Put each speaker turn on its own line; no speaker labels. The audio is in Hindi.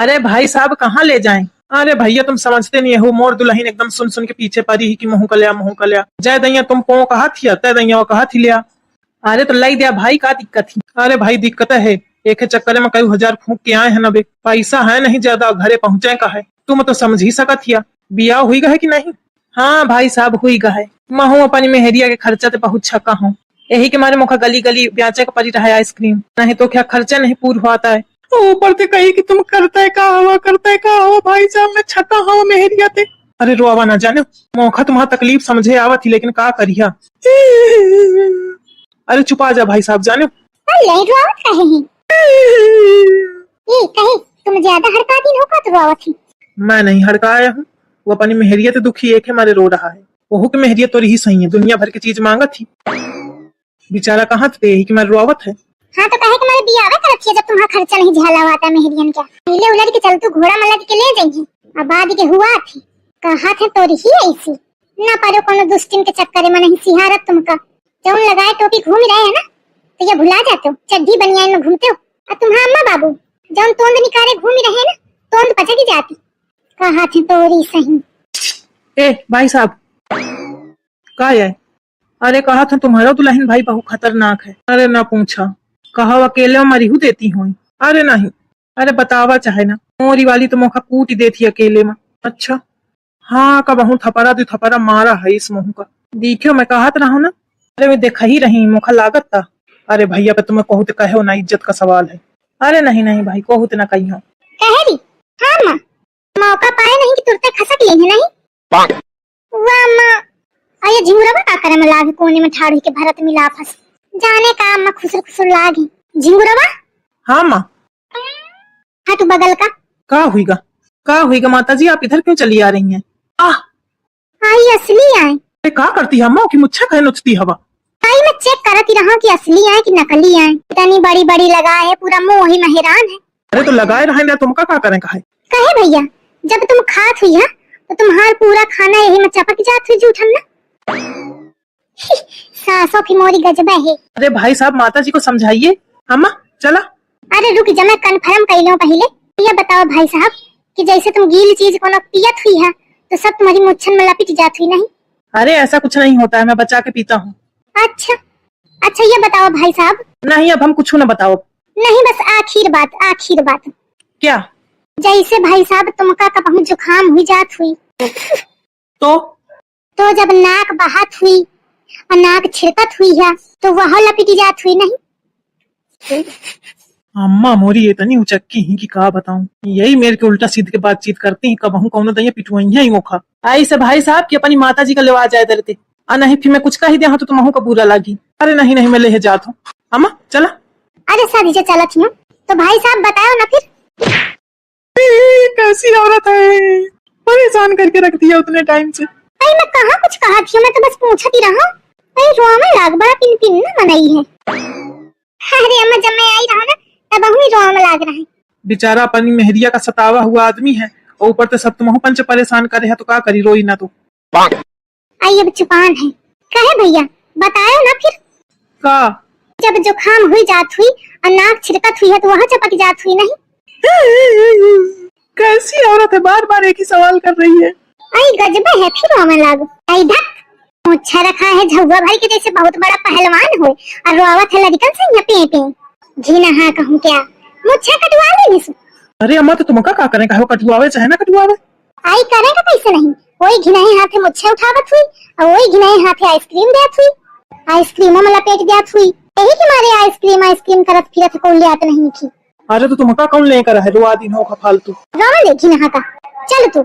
अरे भाई साहब कहाँ ले जाएं? अरे भैया तुम समझते नहीं हो, मोर दुल्हन एकदम सुन सुन के पीछे पड़ी ही कि मुँह कर लिया जय दैया तुम को कहा थी तय दैया वो कहा थी लिया। अरे तो लाई दिया भाई, का दिक्कत थी? अरे भाई दिक्कत है एक चक्कर में कई हजार फूंक के आए हैं ना बे, पैसा है नहीं ज्यादा, घरे पहुंचे का है, तुम तो समझ ही सकत हिया। बियाह हुई गए कि नहीं? हाँ भाई साहब हुई गए। महू अपनी मेहरिया के खर्चा तो बहुत छका हूँ, यही के मारे मुखा गली गली बेचे का पड़ी रहा है आइसक्रीम, नहीं तो क्या खर्चा नहीं पूरा होता है। ऊपर से कही कि तुम करते का हवा भाई साहब मैं छका हूँ मेहरिया ते। अरे रोवा ना जाने, मौका तुम्हारा तकलीफ समझे आवत ही लेकिन का करिया। अरे चुपा जा भाई साहब जाने।
कहे तुम ज्यादा हड़काती हो का तो रोवत ही।
मैं नहीं हड़काया हूँ, वो अपनी मेहरिया तो दुखी एक है मारे रो रहा है। ओहो की मेहरिया तो रही सही है, दुनिया भर की चीज मांगा थी, बेचारा कहाँ थे यही कि मैं रोवत है।
हाँ तो कहे तुम्हारे बियाह करत जब तुम्हारा खर्चा नहीं झेला हुआ था मेहरियन क्या पीले उलट के चल तू घोड़ा मलद के ले जाइए। अब बाद के हुआ थी कहा थे तो रही ऐसी ना पारो कोनो दुष्टिन के चक्कर में नहीं सिहारत तुमका जौन लगाए टोपी घूम रहे है ना तो ये भुला जाते हो, चड्डी बनियान में घूमते हो। और तुम्हारा अम्मा बाबू जौन तोंद निकाले घूम रहे ना तोंद पचकी जाती कहा थे तोरी सही।
ए भाई साहब का है? अरे कहा था तुम्हारा दुल्हन भाई बहुत खतरनाक है। अरे ना पूछा, कहा अकेले मरीहू देती हुई। अरे नहीं, अरे बतावा चाहे ना, मोरी वाली तो मौका कूट देती अकेले में। अच्छा हाँ का बहु थपरा मारा है इस मुंह का, देखियो मैं कहत रहा हूँ ना। अरे मैं देखा ही रही मुखा लागत था। अरे भैया पे तुम्हें कहूँ तो कहो ना, इज्जत का सवाल है। अरे नहीं नहीं भाई कहूँ तो ना कही हो।
कह रही हाँ माँ मौका पाए नहीं कि तुरते खसक ले नहीं। वाह माँ अये झिंगुरवा का करे में लागे कोने में ठाड़ के भरत मिला फस जाने का अम्मा खुसर खुसर लागे झिंगुरवा।
हाँ माँ।
हाँ तू बगल का
हुईगा माता जी, आप इधर क्यों चली आ रही हैं?
आई असली आए।
अरे का करती है अम्मा की मुच्छा कहे नुचती हवा।
आई मैं चेक करती रहा कि असली आए कि नकली आए, इतनी बड़ी बड़ी लगाए है पूरा मुंह ही महरान है।
अरे तो लगाए रहे तुम का करें कहे
भैया जब तुम खात हुई है तो तुम्हारा पूरा खाना यही में चपक जात हुई जूठन ना। सासों की मोरी गजबे है।
अरे भाई साहब माता जी को समझाइए। अम्मा चला।
अरे रुक जा मैं कन्फर्म कर लूं पहले। ये बताओ भाई साहब कि जैसे तुम गीली चीज को पियत हुई है तो सब तुम्हारी मुच्छन में लपिट जात हुई नहीं?
अरे ऐसा कुछ नहीं होता है, मैं बचा के पीता हूँ।
अच्छा ये बताओ भाई साहब।
नहीं अब हम कुछ न बताओ।
नहीं बस आखिर बात
क्या?
जैसे भाई साहब तुमका कब जुकाम हुई जात हुई तो जब नाक बहात हुई और नाक छिड़कत हुई है तो वह लपिटी जात हुई नहीं?
अम्मा मोरी इतनी उचक्की ही कि का बताऊं, यही मेरे के उल्टा सीध के बातचीत करती है, कब कौन दैया पिटवाई ही मोखा आई से भाई साहब की अपनी माता जी का लेवा जाए डरते नहीं फिर मैं कुछ कह दिया तो तुम का बुरा लगी। अरे नहीं नहीं मैं ले जात हूँ। अम्मा चला।
अरे शादी से चलत हूँ तो भाई साहब बताओ ना फिर।
कैसी औरत है, परेशान करके रख दिया उतने टाइम से।
अरे मैं कहाँ कुछ कहा थी, मैं तो बस पूछती रहा। अरे रोमा लाग बड़ा पिन पिन ना मनाई है। अरे अम्मा जब मैं आई रहा ना तब हम ही रोमा लाग रहा है।
बेचारा अपनी मेहरिया का सतावा हुआ आदमी है और ऊपर से सब तुम पंच परेशान करे है तो का करी, रोई ना तो।
आई अब चुपान है। कहे भैया बताओ ना फिर।
का
जब जुकाम हुई जात हुई और नाक छिड़कत हुई है तो वहाँ चपक जात हुई नहीं?
कैसी औरत है, बार बार एक ही सवाल कर रही है।
आई गजबे है फिर रोमा लागो। आई धक मुच्छा रखा है झुआ भाई के जैसे बहुत बड़ा पहलवान हो और रोवत है लड़कन से यहाँ पे घी नहा कहूँ क्या मुच्छा कटवा लेनी।
अरे अम्मा तो तुम का करें, कहो कटवावे चाहे ना कटवावे।
आई करेगा कैसे नहीं, वही घिनाई हाथे मुच्छे उठावत हुई और वही घिनाई हाथे आइसक्रीम देत हुई, आइसक्रीमों में लपेट देत हुई, यही कि मारे आइसक्रीम करत फिरत को लियात नहीं थी।
अरे तो तुम का कौन लेकर है, रुआ दिन हो फालतू।
रोमा देखी नहा का चल तू।